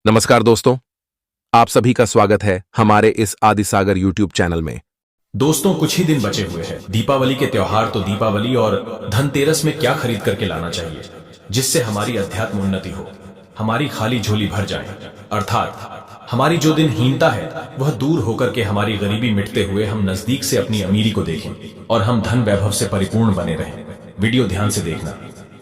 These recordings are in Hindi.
नमस्कार दोस्तों, आप सभी का स्वागत है हमारे इस आदिसागर यूट्यूब चैनल में। दोस्तों, कुछ ही दिन बचे हुए हैं दीपावली के त्योहार। तो दीपावली और धनतेरस में क्या खरीद करके लाना चाहिए जिससे हमारी अध्यात्म उन्नति हो, हमारी खाली झोली भर जाए, अर्थात हमारी जो दिन हीनता है वह दूर होकर के हमारी गरीबी मिटते हुए हम नजदीक से अपनी अमीरी को देखें और हम धन वैभव से परिपूर्ण बने रहें। वीडियो ध्यान से देखना।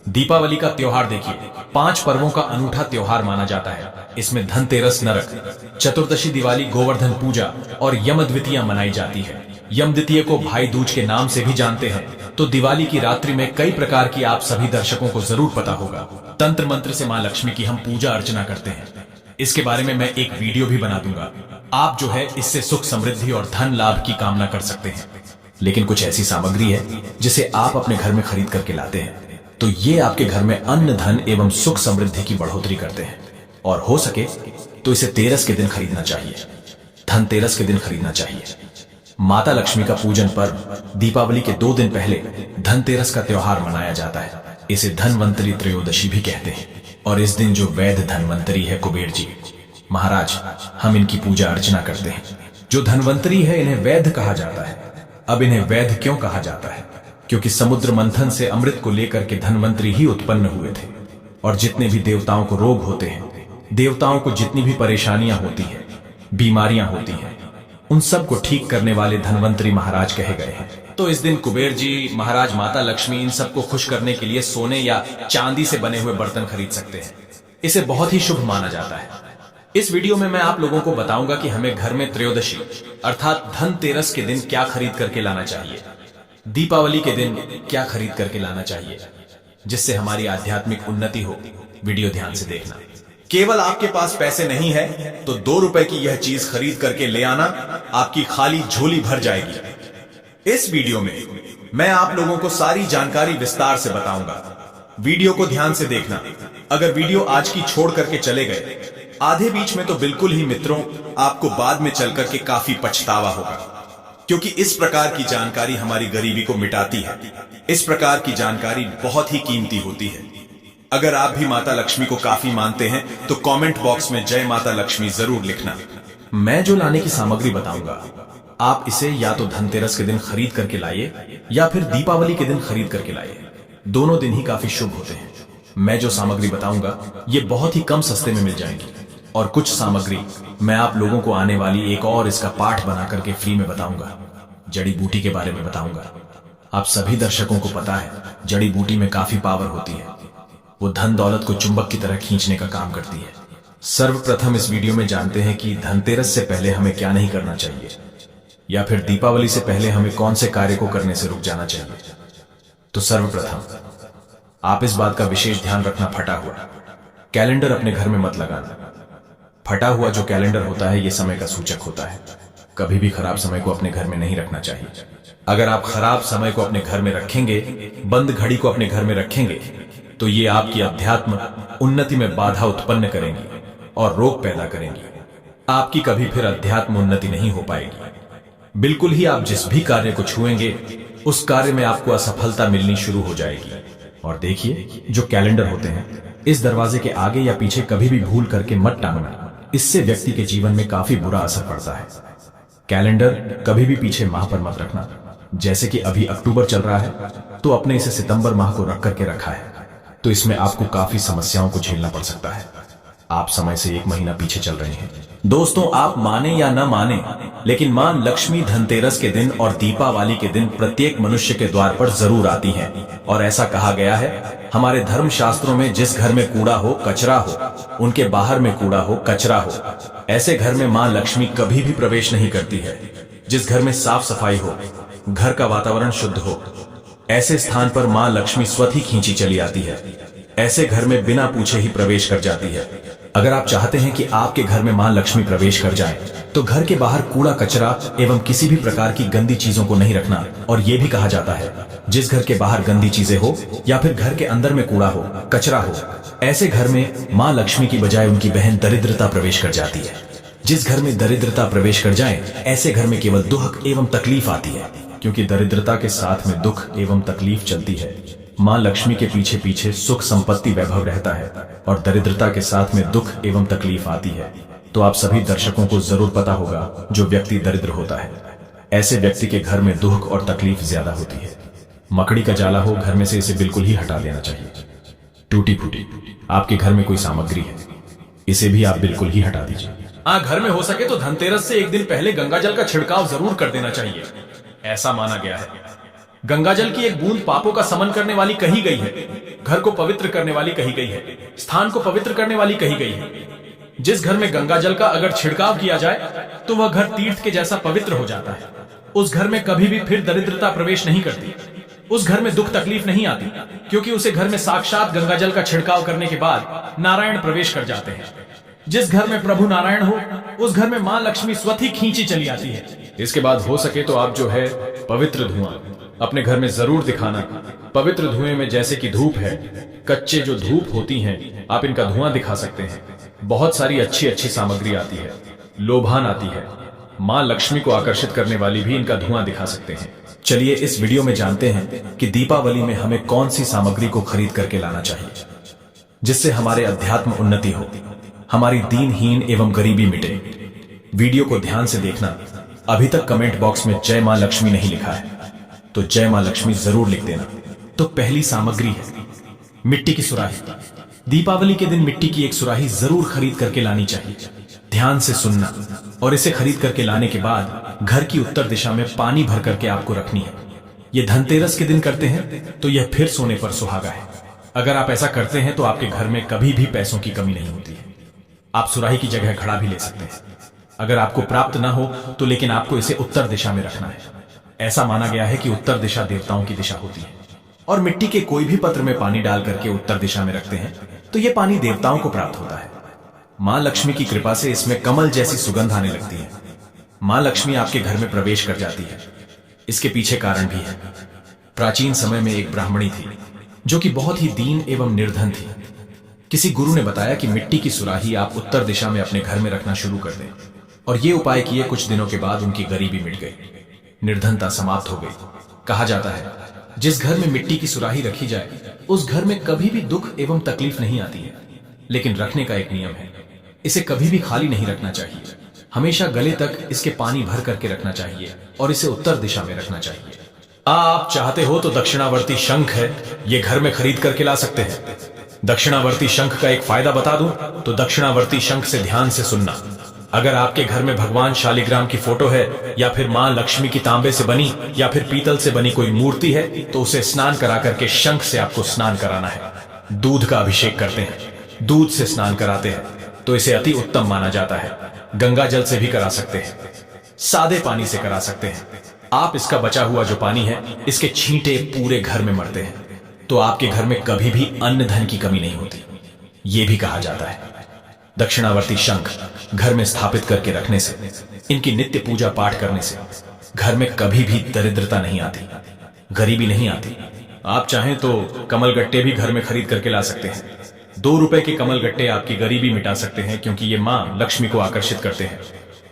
दीपावली का त्योहार देखिए, 5 पर्वों का अनूठा त्योहार माना जाता है। इसमें धनतेरस नरक, चतुर्दशी दिवाली गोवर्धन पूजा और यम द्वितीया मनाई जाती है। यम द्वितीय को भाई दूज के नाम से भी जानते हैं। तो दिवाली की रात्रि में कई प्रकार की आप सभी दर्शकों को जरूर पता होगा, तंत्र मंत्र से मां लक्ष्मी की हम पूजा अर्चना करते हैं। इसके बारे में मैं एक वीडियो भी बना दूंगा। आप जो है इससे सुख समृद्धि और धन लाभ की कामना कर सकते हैं। लेकिन कुछ ऐसी सामग्री है जिसे आप अपने घर में खरीद करके लाते हैं तो ये आपके घर में अन्न धन एवं सुख समृद्धि की बढ़ोतरी करते हैं। और हो सके तो इसे तेरस के दिन खरीदना चाहिए, धनतेरस के दिन खरीदना चाहिए। माता लक्ष्मी का पूजन पर्व दीपावली के 2 दिन पहले धनतेरस का त्योहार मनाया जाता है। इसे धनवंतरी त्रयोदशी भी कहते हैं। और इस दिन जो वैद्य धनवंतरी है कुबेर जी महाराज, हम इनकी पूजा अर्चना करते हैं। जो धनवंतरी है इन्हें वैद्य कहा जाता है। अब इन्हें वैद्य क्यों कहा जाता है? क्योंकि समुद्र मंथन से अमृत को लेकर के धनवंतरी ही उत्पन्न हुए थे। और जितने भी देवताओं को रोग होते हैं, देवताओं को जितनी भी परेशानियां होती हैं, बीमारियां होती हैं, उन सब को ठीक करने वाले धनवंतरी महाराज कहे गए हैं। तो इस दिन कुबेर जी महाराज, माता लक्ष्मी इन सबको खुश करने के लिए सोने या चांदी से बने हुए बर्तन खरीद सकते हैं। इसे बहुत ही शुभ माना जाता है। इस वीडियो में मैं आप लोगों को बताऊंगा कि हमें घर में त्रयोदशी अर्थात धनतेरस के दिन क्या खरीद करके लाना चाहिए, दीपावली के दिन क्या खरीद करके लाना चाहिए जिससे हमारी आध्यात्मिक उन्नति हो। वीडियो ध्यान से देखना। केवल आपके पास पैसे नहीं है तो 2 रुपए की यह चीज खरीद करके ले आना, आपकी खाली झोली भर जाएगी। इस वीडियो में मैं आप लोगों को सारी जानकारी विस्तार से बताऊंगा। वीडियो को ध्यान से देखना। अगर वीडियो आज की छोड़ करके चले गए आधे बीच में तो बिल्कुल ही मित्रों, आपको बाद में चल करके काफी पछतावा होगा। क्योंकि इस प्रकार की जानकारी हमारी गरीबी को मिटाती है। इस प्रकार की जानकारी बहुत ही कीमती होती है। अगर आप भी माता लक्ष्मी को काफी मानते हैं तो कमेंट बॉक्स में जय माता लक्ष्मी जरूर लिखना। मैं जो लाने की सामग्री बताऊंगा, आप इसे या तो धनतेरस के दिन खरीद करके लाइए या फिर दीपावली के दिन खरीद करके लाइए। दोनों दिन ही काफी शुभ होते हैं। मैं जो सामग्री बताऊंगा ये बहुत ही कम सस्ते में मिल जाएंगी। और कुछ सामग्री मैं आप लोगों को आने वाली एक और इसका पाठ बना करके फ्री में बताऊंगा। जड़ी बूटी के बारे में बताऊंगा। आप सभी दर्शकों को पता है जड़ी बूटी में काफी पावर होती है। वो धन दौलत को चुंबक की तरह खींचने का काम करती है। सर्वप्रथम इस वीडियो में जानते हैं कि धनतेरस से पहले हमें क्या नहीं करना चाहिए, या फिर दीपावली से पहले हमें कौन से कार्य को करने से रुक जाना चाहिए। तो सर्वप्रथम आप इस बात का विशेष ध्यान रखना, फटा हुआ कैलेंडर अपने घर में मत लगाना। फटा हुआ जो कैलेंडर होता है ये समय का सूचक होता है। कभी भी खराब समय को अपने घर में नहीं रखना चाहिए। अगर आप खराब समय को अपने घर में रखेंगे, बंद घड़ी को अपने घर में रखेंगे, तो ये आपकी अध्यात्म उन्नति में बाधा उत्पन्न करेंगी और रोग पैदा करेंगी। आपकी कभी फिर अध्यात्म उन्नति नहीं हो पाएगी। बिल्कुल ही आप जिस भी कार्य को छुएंगे उस कार्य में आपको असफलता मिलनी शुरू हो जाएगी। और देखिए, जो कैलेंडर होते हैं इस दरवाजे के आगे या पीछे कभी भी भूल करके मत टांगना। इससे व्यक्ति के जीवन में काफी बुरा असर पड़ता है। कैलेंडर कभी भी पीछे माह पर मत रखना। जैसे कि अभी अक्टूबर चल रहा है तो अपने इसे सितंबर माह को रख करके रखा है, तो इसमें आपको काफी समस्याओं को झेलना पड़ सकता है। आप समय से 1 महीना पीछे चल रहे हैं। दोस्तों, आप माने या न माने, लेकिन मां लक्ष्मी धनतेरस के दिन और दीपावली के दिन प्रत्येक मनुष्य के द्वार पर जरूर आती हैं। और ऐसा कहा गया है हमारे धर्म शास्त्रों में, जिस घर में कूड़ा हो कचरा हो, उनके बाहर में कूड़ा हो कचरा हो, ऐसे घर में मां लक्ष्मी कभी भी प्रवेश नहीं करती है। जिस घर में साफ सफाई हो, घर का वातावरण शुद्ध हो, ऐसे स्थान पर मां लक्ष्मी स्वतः ही खींची चली आती है। ऐसे घर में बिना पूछे ही प्रवेश कर जाती है। अगर आप चाहते हैं कि आपके घर में मां लक्ष्मी प्रवेश कर जाए तो घर के बाहर कूड़ा कचरा एवं किसी भी प्रकार की गंदी चीजों को नहीं रखना। और यह भी कहा जाता है जिस घर के बाहर गंदी चीजें हो या फिर घर के अंदर में कूड़ा हो कचरा हो, ऐसे घर में मां लक्ष्मी की बजाय उनकी बहन दरिद्रता प्रवेश कर जाती है। जिस घर में दरिद्रता प्रवेश कर जाए ऐसे घर में केवल दुख एवं तकलीफ आती है, क्योंकि दरिद्रता के साथ में दुख एवं तकलीफ चलती है। मां लक्ष्मी के पीछे पीछे सुख संपत्ति वैभव रहता है और दरिद्रता के साथ में दुख एवं तकलीफ आती है। तो आप सभी दर्शकों को जरूर पता होगा जो व्यक्ति दरिद्र होता है, ऐसे व्यक्ति के घर में दुख और तकलीफ ज्यादा होती है। मकड़ी का जाला हो घर में से इसे बिल्कुल ही हटा देना चाहिए। टूटी फूटी आपके घर में कोई सामग्री है, इसे भी आप बिल्कुल ही हटा दीजिए। हाँ, घर में हो सके तो धनतेरस से एक दिन पहले गंगाजल का छिड़काव जरूर कर देना चाहिए। ऐसा माना गया है गंगाजल की एक बूंद पापों का समन करने वाली कही गई है, घर को पवित्र करने वाली कही गई है, स्थान को पवित्र करने वाली कही गई है। जिस घर में गंगाजल का अगर छिड़काव किया जाए तो वह घर तीर्थ के जैसा पवित्र हो जाता है। उस घर में कभी भी फिर दरिद्रता प्रवेश नहीं करती, उस घर में दुख तकलीफ नहीं आती, क्योंकि उसे घर में साक्षात गंगाजल का छिड़काव करने के बाद नारायण प्रवेश कर जाते हैं। जिस घर में प्रभु नारायण हो उस घर में मां लक्ष्मी स्वतः खींची चली आती है। इसके बाद हो सके तो आप जो है पवित्र धुआं अपने घर में जरूर दिखाना। पवित्र धुएं में जैसे कि धूप है, कच्चे जो धूप होती हैं, आप इनका धुआं दिखा सकते हैं। बहुत सारी अच्छी अच्छी सामग्री आती है, लोभान आती है, मां लक्ष्मी को आकर्षित करने वाली भी इनका धुआं दिखा सकते हैं। चलिए इस वीडियो में जानते हैं कि दीपावली में हमें कौन सी सामग्री को खरीद करके लाना चाहिए जिससे हमारे अध्यात्म उन्नति हो, हमारी दीनहीन एवं गरीबी मिटे। वीडियो को ध्यान से देखना। अभी तक कमेंट बॉक्स में जय मां लक्ष्मी नहीं लिखा है तो जय मां लक्ष्मी जरूर लिख देना। तो पहली सामग्री है मिट्टी की सुराही। दीपावली के दिन मिट्टी की एक सुराही जरूर खरीद करके लानी चाहिए। ध्यान से सुनना, और इसे खरीद करके लाने के बाद घर की उत्तर दिशा में पानी भर करके आपको रखनी है। ये धनतेरस के दिन करते हैं तो यह फिर सोने पर सुहागा है। अगर आप ऐसा करते हैं तो आपके घर में कभी भी पैसों की कमी नहीं होती है। आप सुराही की जगह घड़ा भी ले सकते हैं। अगर आपको प्राप्त ना हो तो लेकिन आपको इसे उत्तर दिशा में रखना है। ऐसा माना गया है कि उत्तर दिशा देवताओं की दिशा होती है, और मिट्टी के कोई भी पत्र में पानी डाल करके उत्तर दिशा में रखते हैं तो यह पानी देवताओं को प्राप्त होता है। मां लक्ष्मी की कृपा से इसमें कमल जैसी सुगंध आने लगती है। मां लक्ष्मी आपके घर में प्रवेश कर जाती है। इसके पीछे कारण भी है। प्राचीन समय में एक ब्राह्मणी थी जो कि बहुत ही दीन एवं निर्धन थी। किसी गुरु ने बताया कि मिट्टी की सुराही आप उत्तर दिशा में अपने घर में रखना शुरू कर दें, और ये उपाय किए कुछ दिनों के बाद उनकी गरीबी मिट गई, निर्धनता समाप्त हो गई। कहा जाता है जिस घर में मिट्टी की सुराही रखी जाए उस घर में कभी भी दुख एवं तकलीफ नहीं आती है। लेकिन रखने का एक नियम है, इसे कभी भी खाली नहीं रखना चाहिए। हमेशा गले तक इसके पानी भर करके रखना चाहिए और इसे उत्तर दिशा में रखना चाहिए। आप चाहते हो तो दक्षिणावर्ती शंख है, ये घर में खरीद करके ला सकते हैं। दक्षिणावर्ती शंख का एक फायदा बता दूं तो दक्षिणावर्ती शंख से ध्यान से सुनना। अगर आपके घर में भगवान शालिग्राम की फोटो है या फिर मां लक्ष्मी की तांबे से बनी या फिर पीतल से बनी कोई मूर्ति है तो उसे स्नान करा करके शंख से आपको स्नान कराना है। दूध का अभिषेक करते हैं, दूध से स्नान कराते हैं तो इसे अति उत्तम माना जाता है। गंगा जल से भी करा सकते हैं, सादे पानी से करा सकते हैं। आप इसका बचा हुआ जो पानी है इसके छींटे पूरे घर में मरते हैं तो आपके घर में कभी भी अन्न धन की कमी नहीं होती। ये भी कहा जाता है दक्षिणावर्ती शंख घर में स्थापित करके रखने से, इनकी नित्य पूजा पाठ करने से घर में कभी भी दरिद्रता नहीं आती, गरीबी नहीं आती। आप चाहें तो कमल गट्टे भी घर में खरीद करके ला सकते हैं। 2 रुपए के कमल गट्टे आपकी गरीबी मिटा सकते हैं, क्योंकि ये मां लक्ष्मी को आकर्षित करते हैं।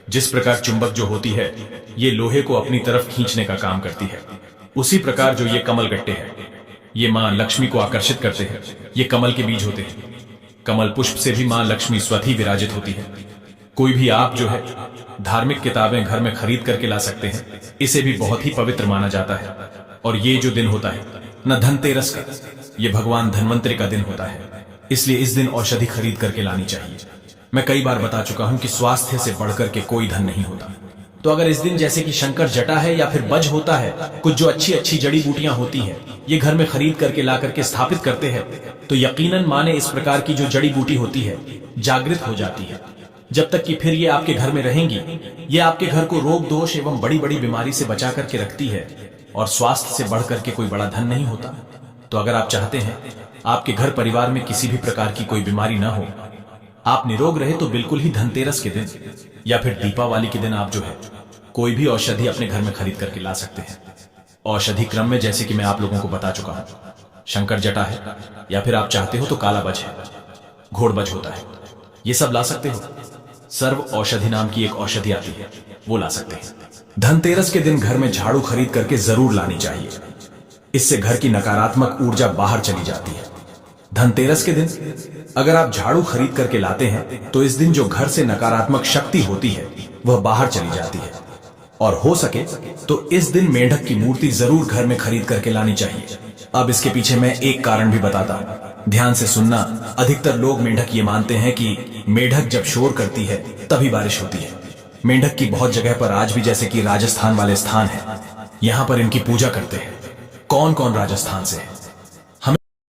जिस प्रकार चुंबक जो होती है ये लोहे को अपनी तरफ खींचने का काम करती है, उसी प्रकार जो ये कमल गट्टे हैं ये मां लक्ष्मी को आकर्षित करते हैं। ये कमल के बीज होते हैं। कमल पुष्प से भी मां लक्ष्मी स्वतः विराजित होती है। कोई भी आप जो है धार्मिक किताबें घर में खरीद करके ला सकते हैं। इसे भी बहुत ही पवित्र माना जाता है। और ये जो दिन होता है न धनतेरस का, ये भगवान धन्वंतरि का दिन होता है, इसलिए इस दिन औषधि खरीद करके लानी चाहिए। मैं कई बार बता चुका हूं कि स्वास्थ्य से बढ़कर के कोई धन नहीं होता। तो अगर इस दिन जैसे कि शंकर जटा है या फिर बज होता है, कुछ जो अच्छी अच्छी जड़ी बूटियां होती हैं ये घर में खरीद करके ला करके स्थापित करते हैं तो यकीनन माने इस प्रकार की जो जड़ी बूटी होती है जागृत हो जाती है। जब तक कि फिर ये आपके घर में रहेंगी, ये आपके घर को रोग दोष एवं बड़ी बड़ी बीमारी से बचा करके रखती है, और स्वास्थ्य से बढ़ करके कोई बड़ा धन नहीं होता। तो अगर आप चाहते हैं आपके घर परिवार में किसी भी प्रकार की कोई बीमारी ना हो, आप निरोग रहे, तो बिल्कुल ही धनतेरस के दिन या फिर दीपावली के दिन आप जो है कोई भी औषधि अपने घर में खरीद करके ला सकते हैं। औषधि क्रम में जैसे कि मैं आप लोगों को बता चुका हूं, शंकर जटा है या फिर आप चाहते हो तो काला बज है, घोड़बज होता है, ये सब ला सकते हो। सर्व औषधि नाम की एक औषधि आती है, वो ला सकते हैं। धनतेरस के दिन घर में झाड़ू खरीद करके जरूर लानी चाहिए। इससे घर की नकारात्मक ऊर्जा बाहर चली जाती है। धनतेरस के दिन अगर आप झाड़ू खरीद करके लाते हैं तो इस दिन जो घर से नकारात्मक शक्ति होती है वह बाहर चली जाती है। और हो सके तो इस दिन मेंढक की मूर्ति जरूर घर में खरीद करके लानी चाहिए। अब इसके पीछे मैं एक कारण भी बताता हूं, ध्यान से सुनना। अधिकतर लोग मेंढक ये मानते हैं कि मेंढक जब शोर करती है तभी बारिश होती है। मेंढक की बहुत जगह पर आज भी, जैसे कि राजस्थान वाले स्थान है, यहां पर इनकी पूजा करते हैं। कौन कौन राजस्थान से है?